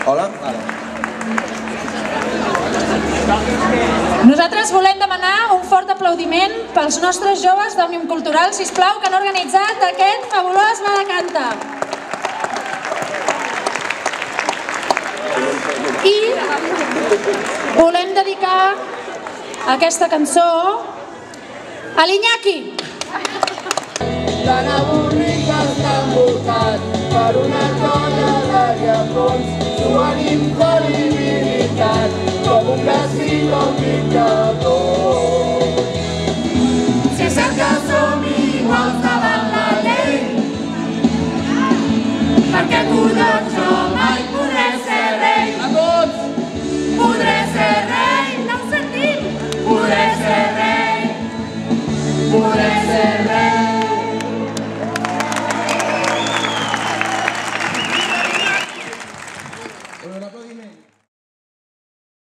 Hola. Nosaltres volem demanar un fort aplaudiment pels nostres joves d'Òmnium Cultural, sisplau, que han organitzat aquest fabulós Ball de Canta. I volem dedicar aquesta cançó a l'Iñaki. Tan avorrit que està envoltat per una colla de llepons, suant infal·libilitat com un casino dictador. Si és cert que som iguals davant la llei, per què collons no